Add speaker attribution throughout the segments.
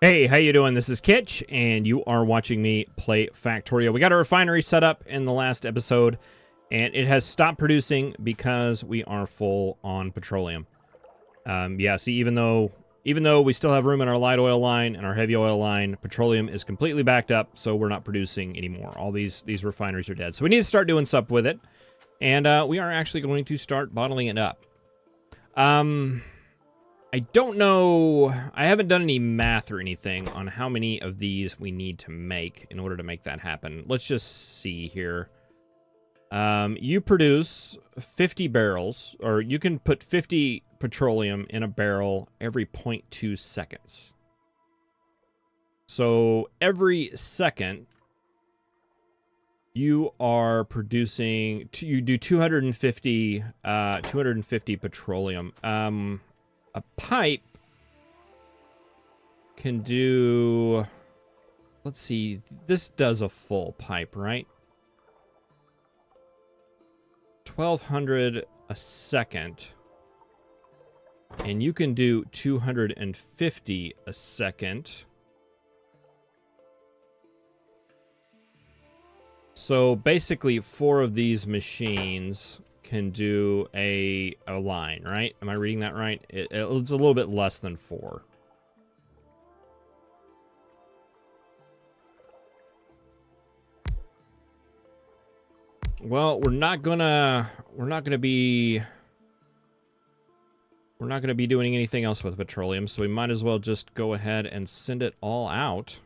Speaker 1: Hey, how you doing? This is Kitch, and you are watching me play Factorio. We got a refinery set up in the last episode, and it has stopped producing because we are full on petroleum. Yeah, see, even though we still have room in our light oil line and our heavy oil line, petroleum is completely backed up, so we're not producing anymore. All these refineries are dead. So we need to start doing stuff with it, and we are actually going to start bottling it up. I don't know, I haven't done any math or anything on how many of these we need to make in order to make that happen. Let's just see here. You produce 50 barrels, or you can put 50 petroleum in a barrel every 0.2 seconds. So every second, you are producing, you do 250 petroleum. A pipe can do, let's see, this does a full pipe, right? 1,200 a second. And you can do 250 a second. So basically 4 of these machines can do a line, right? Am I reading that right? It's a little bit less than 4. Well, we're not gonna be doing anything else with petroleum, so we might as well just go ahead and send it all out.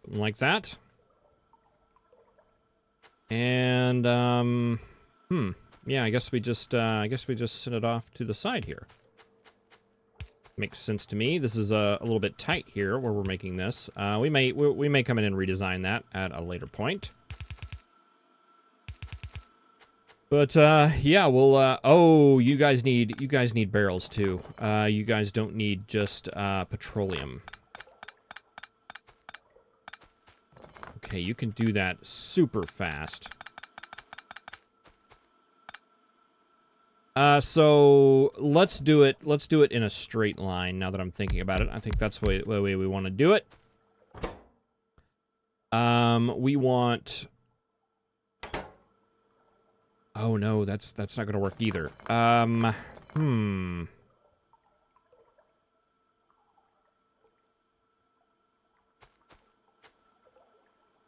Speaker 1: Like that. And yeah, I guess we just send it off to the side here. Makes sense to me. This is a little bit tight here where we're making this. We may come in and redesign that at a later point. But yeah, we'll oh, you guys need barrels too. You guys don't need just petroleum. Okay, you can do that super fast. So let's do it in a straight line now that I'm thinking about it. I think that's the way we want to do it. We want... Oh no, that's not going to work either.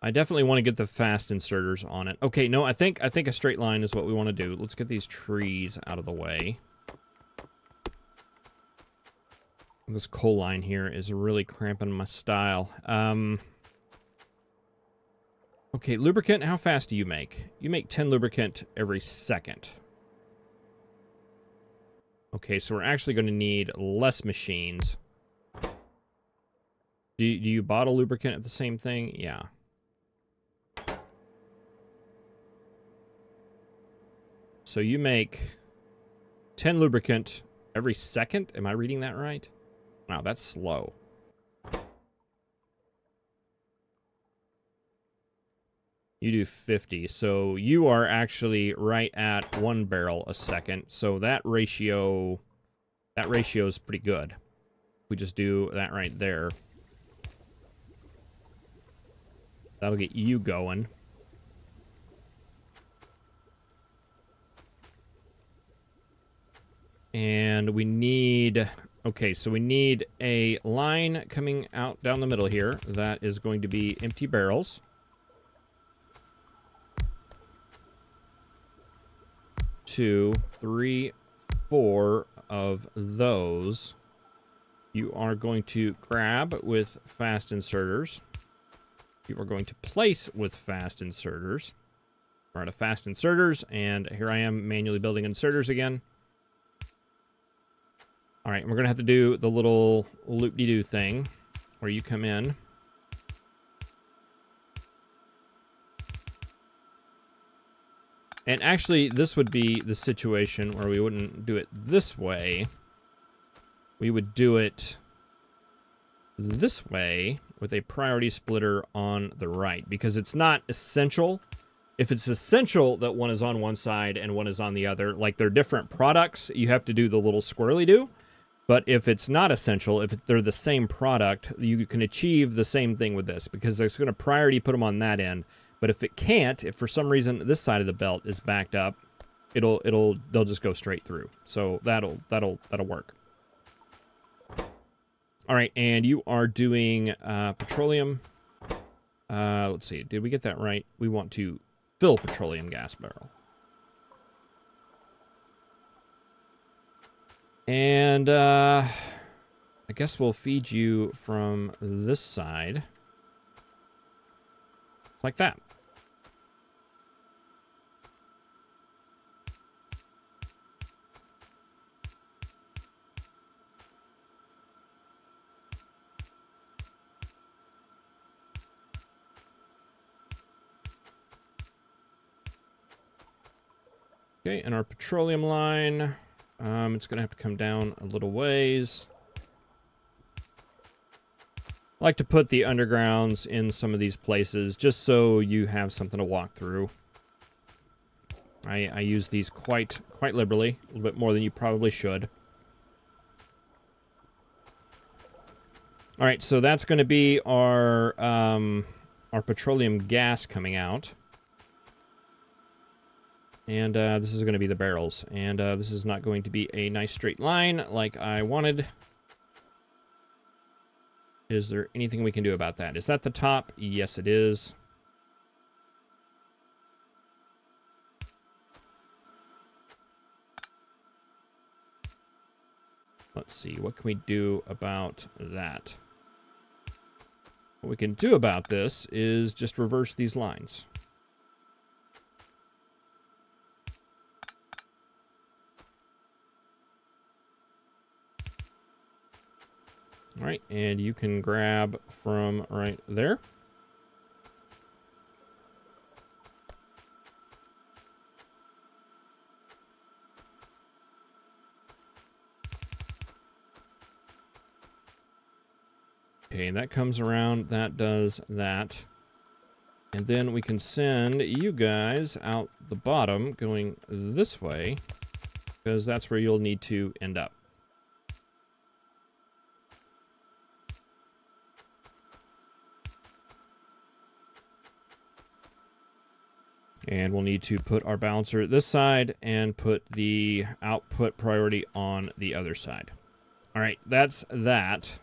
Speaker 1: I definitely want to get the fast inserters on it. Okay, no, I think a straight line is what we want to do. Let's get these trees out of the way. This coal line here is really cramping my style. Okay, lubricant, how fast do you make? You make 10 lubricant every second. Okay, so we're actually going to need less machines. Do you bottle lubricant at the same thing? Yeah. So you make 10 lubricant every second? Am I reading that right? Wow, that's slow. You do 50. So you are actually right at 1 barrel a second. So that ratio is pretty good. We just do that right there. That'll get you going. And we need, okay, so we need a line coming out down the middle here that is going to be empty barrels. 2, 3, 4 of those. You are going to grab with fast inserters. You are going to place with fast inserters. We're out of fast inserters, and here I am manually building inserters again. All right, we're going to have to do the little loop-de-doo thing where you come in. And actually, this would be the situation where we wouldn't do it this way. We would do it this way, with a priority splitter on the right, because it's not essential. If it's essential that one is on one side and one is on the other, like they're different products, you have to do the little squirrely do. But if it's not essential, if they're the same product, you can achieve the same thing with this, because it's going to priority put them on that end. But if it can't, if for some reason this side of the belt is backed up, they'll just go straight through. So that'll work. All right, and you are doing petroleum. Let's see, did we get that right? We want to fill petroleum gas barrel. And I guess we'll feed you from this side. Like that. Okay, and our petroleum line, it's going to have to come down a little ways. I like to put the undergrounds in some of these places just so you have something to walk through. I use these quite liberally, a little bit more than you probably should. All right, so that's going to be our petroleum gas coming out. And this is going to be the barrels. And this is not going to be a nice straight line like I wanted. Is there anything we can do about that? Is that the top? Yes, it is. Let's see. What can we do about that? What we can do about this is just reverse these lines. All right, and you can grab from right there. Okay, that comes around, that does that. And then we can send you guys out the bottom going this way, because that's where you'll need to end up. And we'll need to put our balancer at this side and put the output priority on the other side. All right, that's that.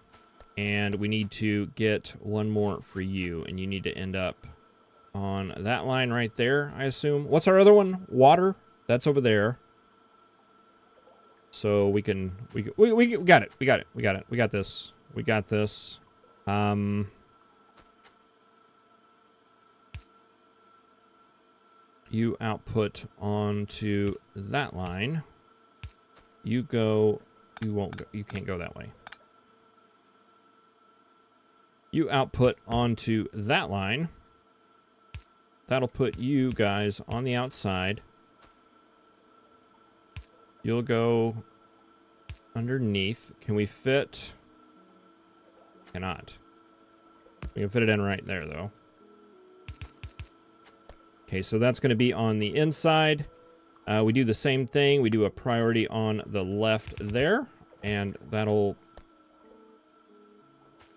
Speaker 1: And we need to get one more for you. And you need to end up on that line right there, I assume. What's our other one? Water? That's over there. So we got it. We got this. We got this. You output onto that line. You go, you won't go, you can't go that way. You output onto that line. That'll put you guys on the outside. You'll go underneath. Can we fit? Cannot. We can fit it in right there though. Okay, so that's going to be on the inside. We do the same thing. We do a priority on the left there, and that'll...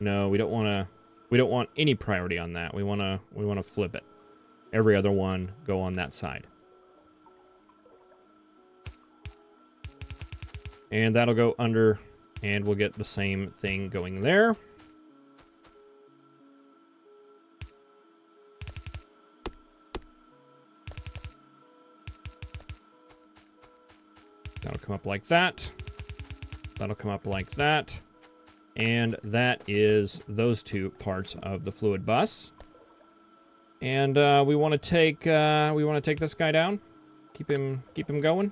Speaker 1: No, we don't want to. We don't want any priority on that. We want to flip it. Every other one go on that side. And that'll go under, and we'll get the same thing going there. That'll come up like that. That'll come up like that. And that is those two parts of the fluid bus. And we want to take this guy down. Keep him going.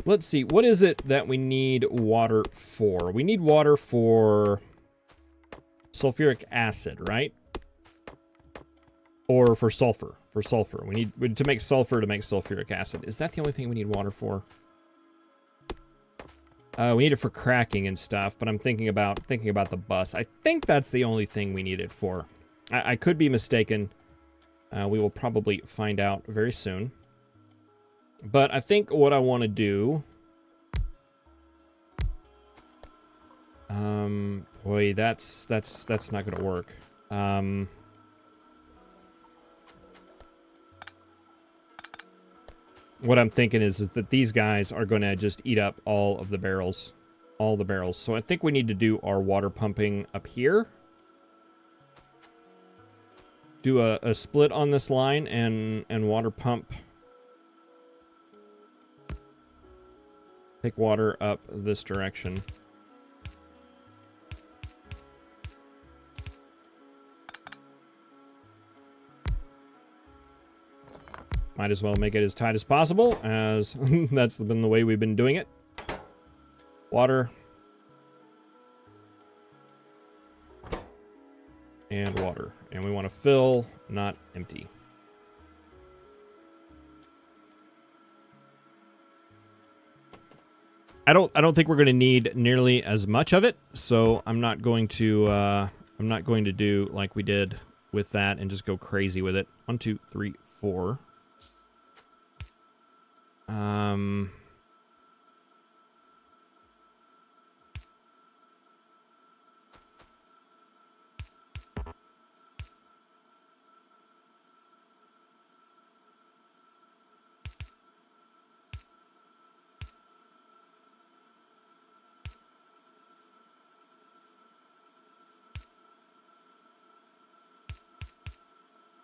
Speaker 1: Let's see, what is it that we need water for? We need water for sulfuric acid, right? Or for sulfur. For sulfur. We need to make sulfur to make sulfuric acid. Is that the only thing we need water for? We need it for cracking and stuff, but I'm thinking about the bus. I think that's the only thing we need it for. I could be mistaken. We will probably find out very soon. But I think what I want to do... boy, that's not going to work. What I'm thinking is that these guys are going to just eat up all of the barrels. All the barrels. So I think we need to do our water pumping up here. Do a split on this line and water pump. Take water up this direction. Might as well make it as tight as possible, as that's been the way we've been doing it. Water. And water. And we want to fill, not empty. I don't think we're going to need nearly as much of it, so I'm not going to do like we did with that and just go crazy with it. 1, 2, 3, 4.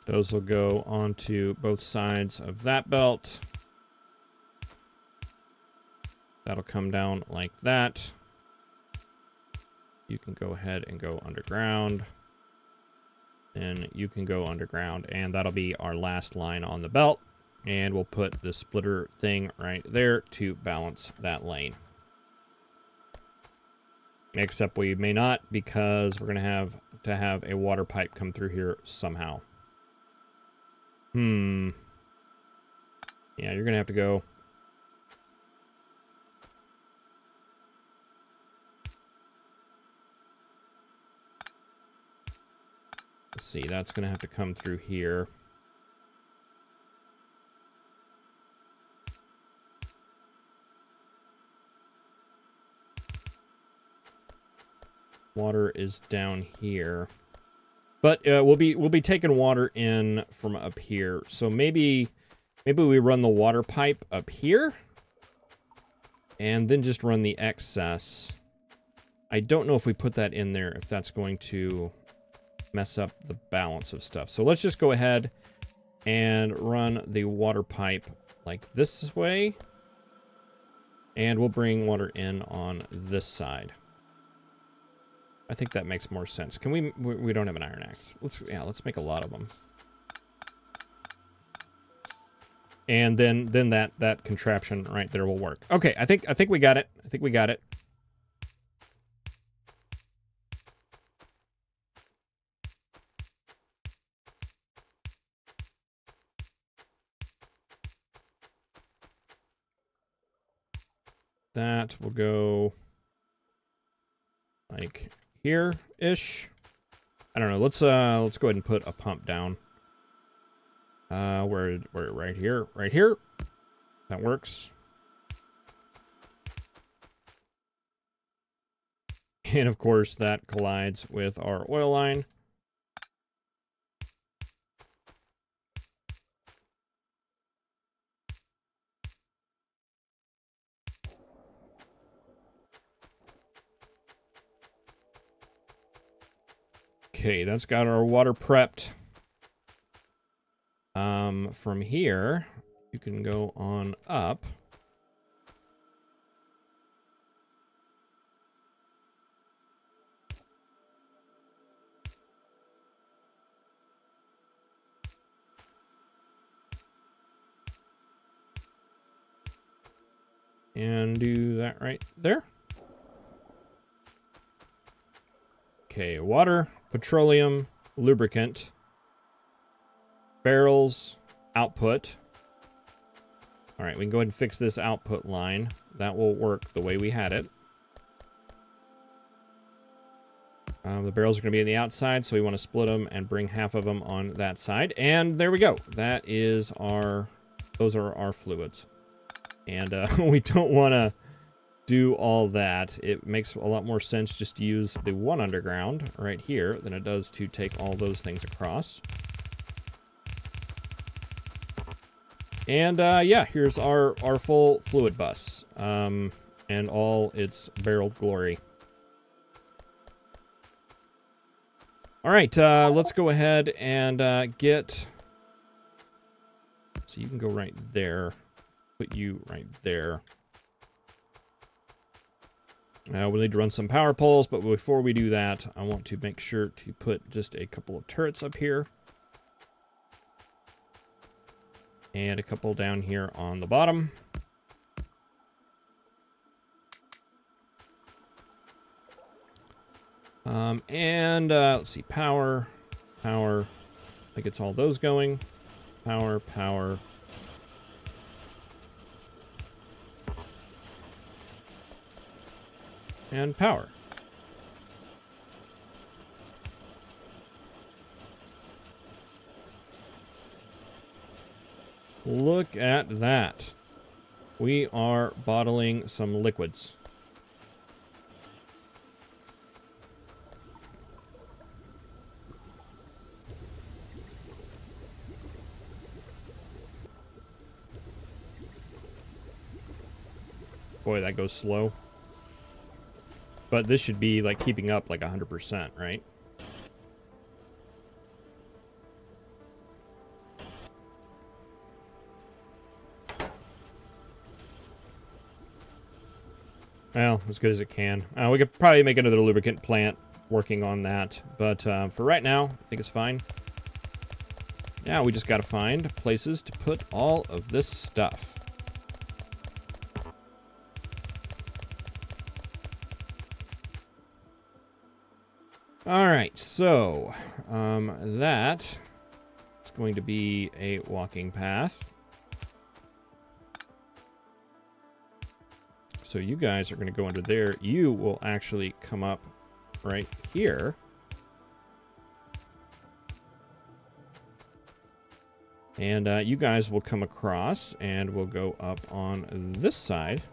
Speaker 1: Those will go onto both sides of that belt. That'll come down like that. You can go ahead and go underground. And you can go underground. And that'll be our last line on the belt. And we'll put the splitter thing right there to balance that lane. Except we may not, because we're going to have a water pipe come through here somehow. Yeah, you're going to have to go... Let's see, that's going to have to come through here. Water is down here. But we'll be taking water in from up here. So maybe we run the water pipe up here and then just run the excess. I don't know if we put that in there, if that's going to mess up the balance of stuff. So let's just go ahead and run the water pipe like this way. And we'll bring water in on this side. I think that makes more sense. Can we don't have an iron axe. Let's make a lot of them. And then that contraption right there will work. Okay, I think we got it. I think we got it. That will go like here-ish. I don't know. Let's go ahead and put a pump down. Where right here. That works. And of course that collides with our oil line. Okay, that's got our water prepped. From here, you can go on up. And do that right there. Okay, water, petroleum, lubricant, barrels, output. All right, we can go ahead and fix this output line. That will work the way we had it. The barrels are going to be on the outside, so we want to split them and bring half of them on that side. And there we go. That is those are our fluids. And we don't want to do all that. It makes a lot more sense just to use the one underground right here than it does to take all those things across. And yeah, here's our full fluid bus and all its barreled glory. All right, let's go ahead and get... So you can go right there. Put you right there. We'll need to run some power poles, but before we do that, I want to make sure to put just a couple of turrets up here. And a couple down here on the bottom. Let's see, power. I gets all those going. Power. And power. Look at that. We are bottling some liquids. Boy, that goes slow. But this should be like keeping up like 100%, right? Well, as good as it can. We could probably make another lubricant plant working on that. But for right now, I think it's fine. Now we just got to find places to put all of this stuff. All right, so that is going to be a walking path. So you guys are going to go under there. You will actually come up right here. And you guys will come across and we'll go up on this side.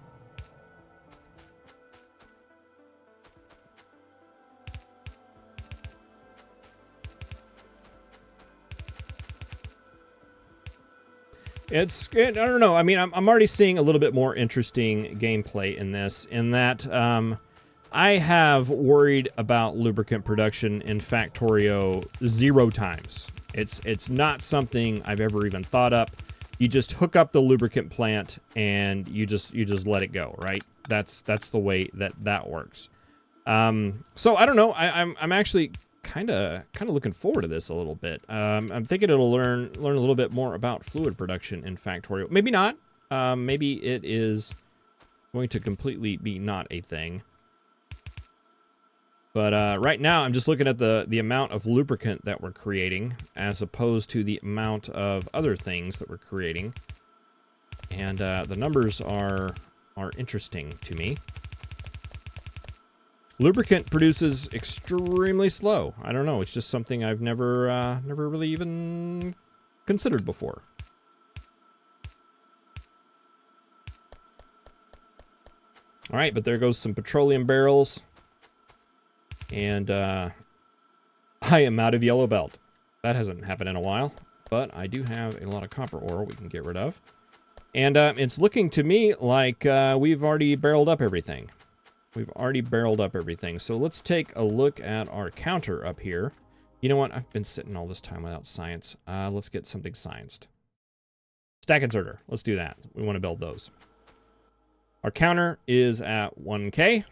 Speaker 1: I don't know. I mean, I'm already seeing a little bit more interesting gameplay in this, in that I have worried about lubricant production in Factorio 0 times. It's not something I've ever even thought up. You just hook up the lubricant plant and you just let it go, right? That's the way that works. So I don't know. I'm actually kind of looking forward to this a little bit. I'm thinking it'll learn a little bit more about fluid production in Factorio. Maybe not. Maybe it is going to completely be not a thing. But right now, I'm just looking at the amount of lubricant that we're creating as opposed to the amount of other things that we're creating. And the numbers are interesting to me. Lubricant produces extremely slow. I don't know. It's just something I've never really even considered before. All right, but there goes some petroleum barrels. And I am out of yellow belt. That hasn't happened in a while, but I do have a lot of copper ore we can get rid of. And it's looking to me like we've already barreled up everything. We've already barreled up everything. So let's take a look at our counter up here. You know what? I've been sitting all this time without science. Let's get something scienced. Stack inserter. Let's do that. We want to build those. Our counter is at 1K.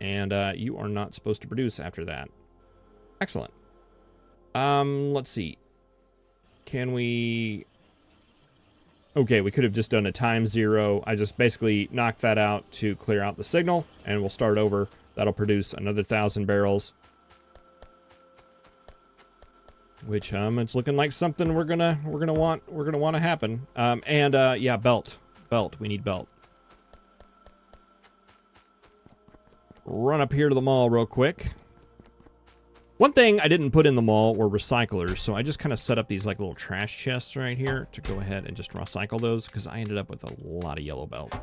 Speaker 1: And you are not supposed to produce after that. Excellent. Let's see. Can we... Okay, we could have just done a ×0. I just basically knocked that out to clear out the signal, and we'll start over. That'll produce another 1,000 barrels. Which it's looking like something we're gonna want to happen. Yeah, belt. We need belt. Run up here to the mall real quick. One thing I didn't put in the mall were recyclers, so I just kind of set up these like little trash chests right here to go ahead and just recycle those, because I ended up with a lot of yellow belt.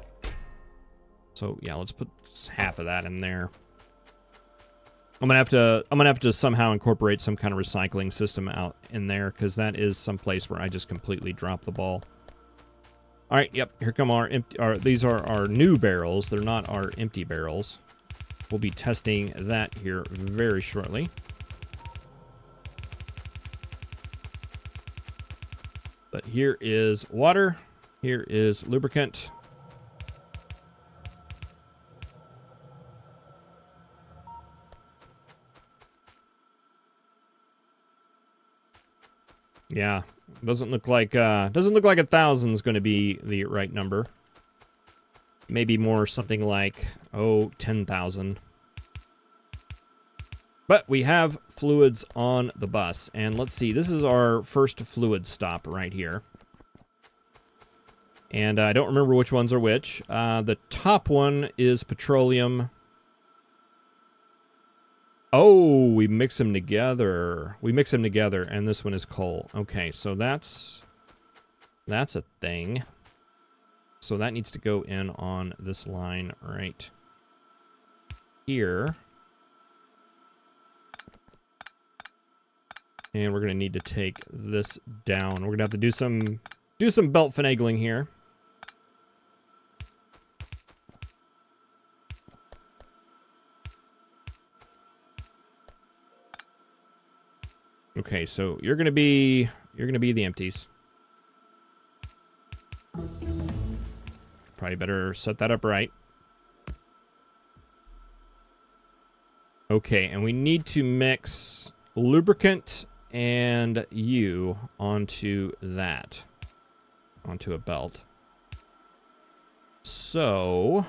Speaker 1: So yeah, let's put half of that in there. I'm gonna have to somehow incorporate some kind of recycling system out in there, because that is some place where I just completely drop the ball. All right, yep, here come our empty. These are our new barrels. They're not our empty barrels. We'll be testing that here very shortly. But here is water. Here is lubricant. Yeah, doesn't look like 1,000 is going to be the right number. Maybe more something like 10,000. But we have fluids on the bus, and let's see. This is our first fluid stop right here. And I don't remember which ones are which. The top one is petroleum. Oh, we mix them together. We mix them together, and this one is coal. Okay, so that's a thing. So that needs to go in on this line right here. And we're going to need to take this down. We're going to have to do some belt finagling here. Okay, so you're going to be the empties. Probably better set that up right. Okay, and we need to mix lubricant and you onto that, onto a belt. So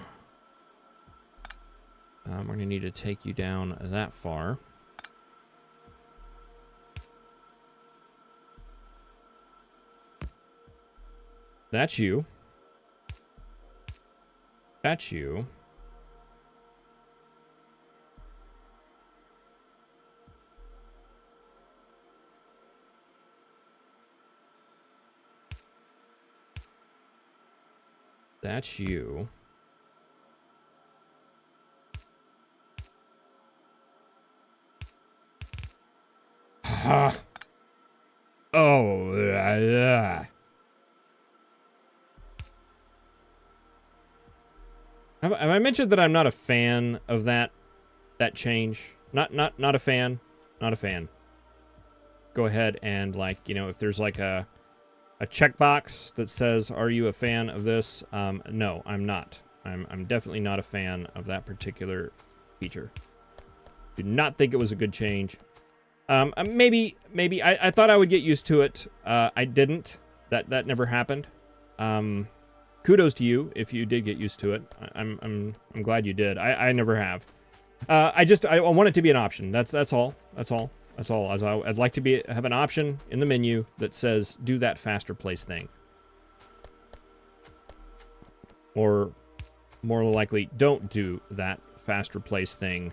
Speaker 1: we're going to need to take you down that far. That's you. That's you. That's you. Oh, yeah. Have I mentioned that I'm not a fan of that change? Not a fan. Not a fan. Go ahead and, like, you know, if there's like a checkbox that says, "Are you a fan of this?" No, I'm not. I'm definitely not a fan of that particular feature. Do not think it was a good change. Maybe I thought I would get used to it. I didn't. That never happened. Kudos to you if you did get used to it. I'm glad you did. I never have. I want it to be an option. That's all. That's all. That's all. I'd like to have an option in the menu that says do that faster place thing. Or more likely, don't do that faster place thing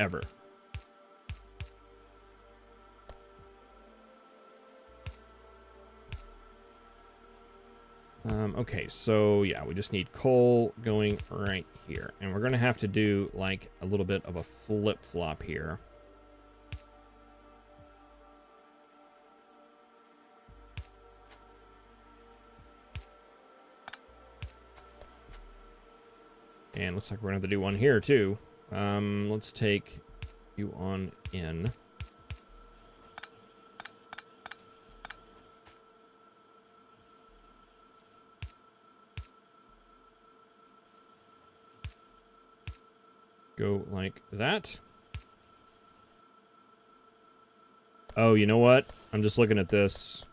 Speaker 1: ever. Okay, so yeah, we just need coal going right here. And we're going to have to do like a little bit of a flip-flop here. And looks like we're going to have to do one here too. Let's take you on in. Go like that. Oh, you know what? I'm just looking at this.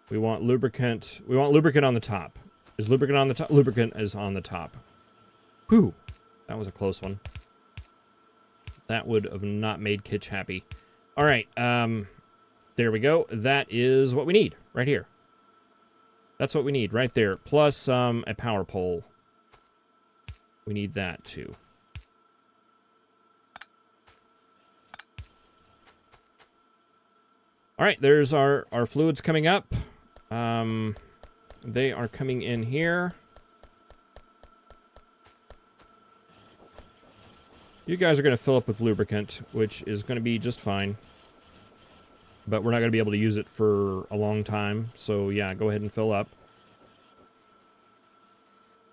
Speaker 1: We want lubricant. We want lubricant on the top. Is lubricant on the top? Lubricant is on the top. Whew. That was a close one. That would have not made Kitch happy. All right. There we go. That is what we need right here. That's what we need right there. Plus a power pole. We need that too. All right, there's our fluids coming up. They are coming in here. You guys are going to fill up with lubricant, which is going to be just fine. But we're not going to be able to use it for a long time. So, yeah, go ahead and fill up.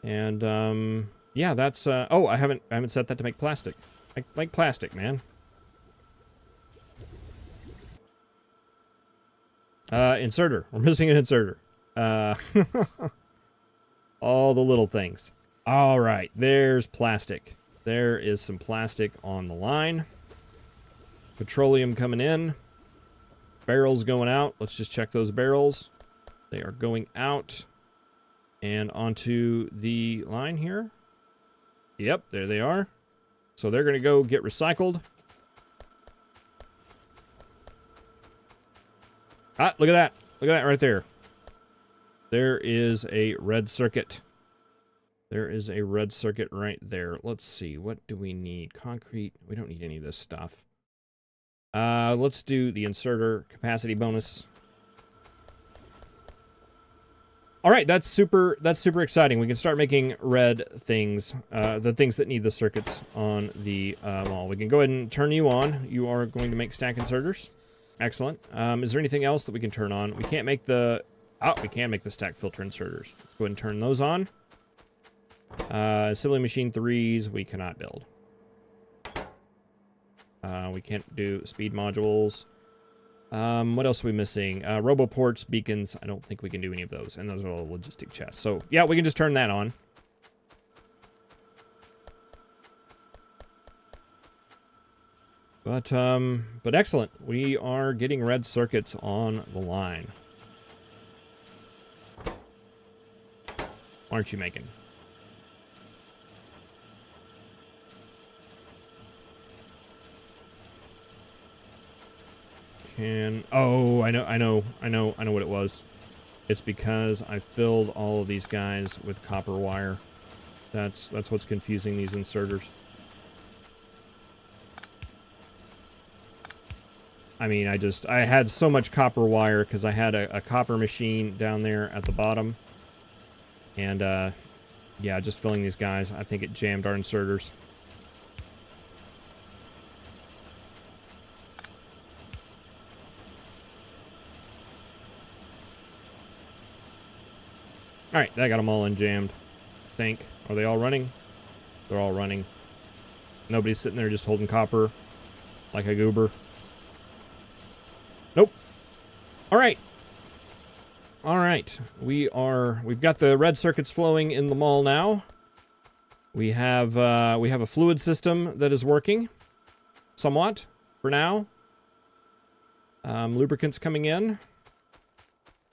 Speaker 1: And, yeah, that's... oh, I haven't set that to make plastic. Like plastic, man. Inserter. We're missing an inserter. All the little things. All right, there's plastic. There is some plastic on the line. Petroleum coming in. Barrels going out. Let's just check those barrels. They are going out. And onto the line here. Yep, there they are. So they're going to go get recycled. Ah, look at that. Look at that right there. There is a red circuit. There is a red circuit right there. Let's see. What do we need? Concrete. We don't need any of this stuff. Let's do the inserter capacity bonus. All right, that's super exciting. We can start making red things, the things that need the circuits on the wall. We can go ahead and turn you on. You are going to make stack inserters. Excellent. Is there anything else that we can turn on? We can't make the... Oh, we can make the stack filter inserters. Let's go ahead and turn those on. Assembly machine 3s, we cannot build. We can't do speed modules. What else are we missing? Roboports, beacons, I don't think we can do any of those. And those are all logistic chests. So, yeah, we can just turn that on. But excellent. We are getting red circuits on the line. Aren't you making? Oh, I know what it was. It's because I filled all of these guys with copper wire. That's what's confusing these inserters. I mean, I had so much copper wire because I had a copper machine down there at the bottom. And, yeah, just filling these guys, I think it jammed our inserters. Alright, that got them all unjammed. I think. Are they all running? They're all running. Nobody's sitting there just holding copper like a goober. Nope. Alright. Alright. We've got the red circuits flowing in the mall now. We have a fluid system that is working. Somewhat. For now. Lubricants coming in.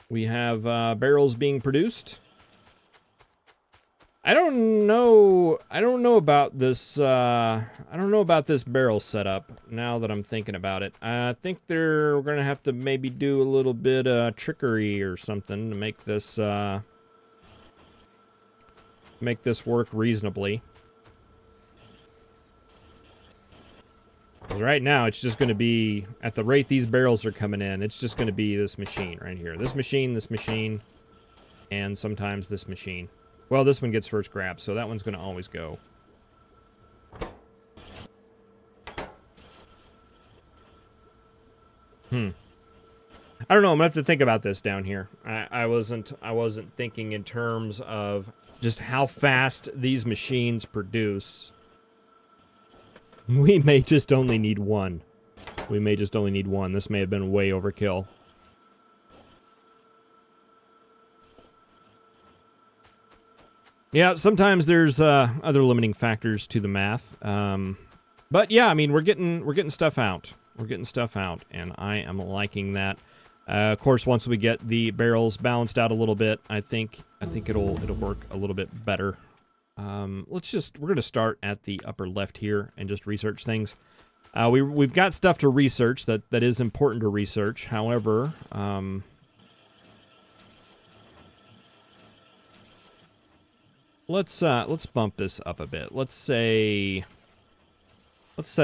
Speaker 1: We have barrels being produced. I don't know about this. I don't know about this barrel setup. Now that I'm thinking about it, I think we're gonna have to maybe do a little bit of trickery or something to make this work reasonably. Because right now it's just gonna be at the rate these barrels are coming in. It's just gonna be this machine right here. This machine, and sometimes this machine. Well, this one gets first grab, so that one's going to always go. I don't know. I'm going to have to think about this down here. I wasn't thinking in terms of just how fast these machines produce. We may just only need one. This may have been way overkill. Yeah, sometimes there's other limiting factors to the math. But yeah, I mean, we're getting stuff out. And I am liking that. Of course, once we get the barrels balanced out a little bit, I think it'll work a little bit better. We're gonna start at the upper left here and just research things. We've got stuff to research that is important to research. However, let's bump this up a bit. Let's set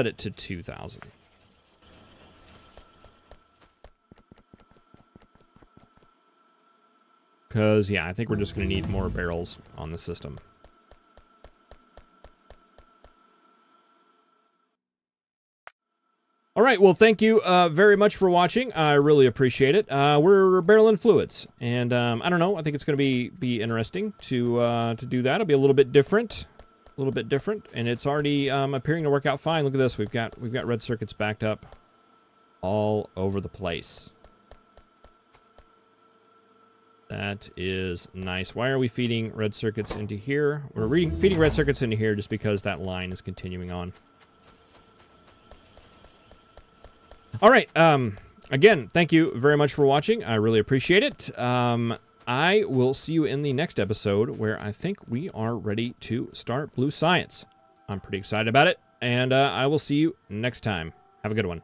Speaker 1: it to 2,000. Because, yeah, I think we're just going to need more barrels on the system. All right, well, thank you very much for watching. I really appreciate it. We're barreling fluids, and I don't know. I think it's going to be interesting to do that. It'll be a little bit different, and it's already appearing to work out fine. Look at this. We've got red circuits backed up all over the place. That is nice. Why are we feeding red circuits into here? We're feeding red circuits into here just because that line is continuing on. All right. Again, thank you very much for watching. I really appreciate it. I will see you in the next episode where I think we are ready to start Blue Science. I'm pretty excited about it, and I will see you next time. Have a good one.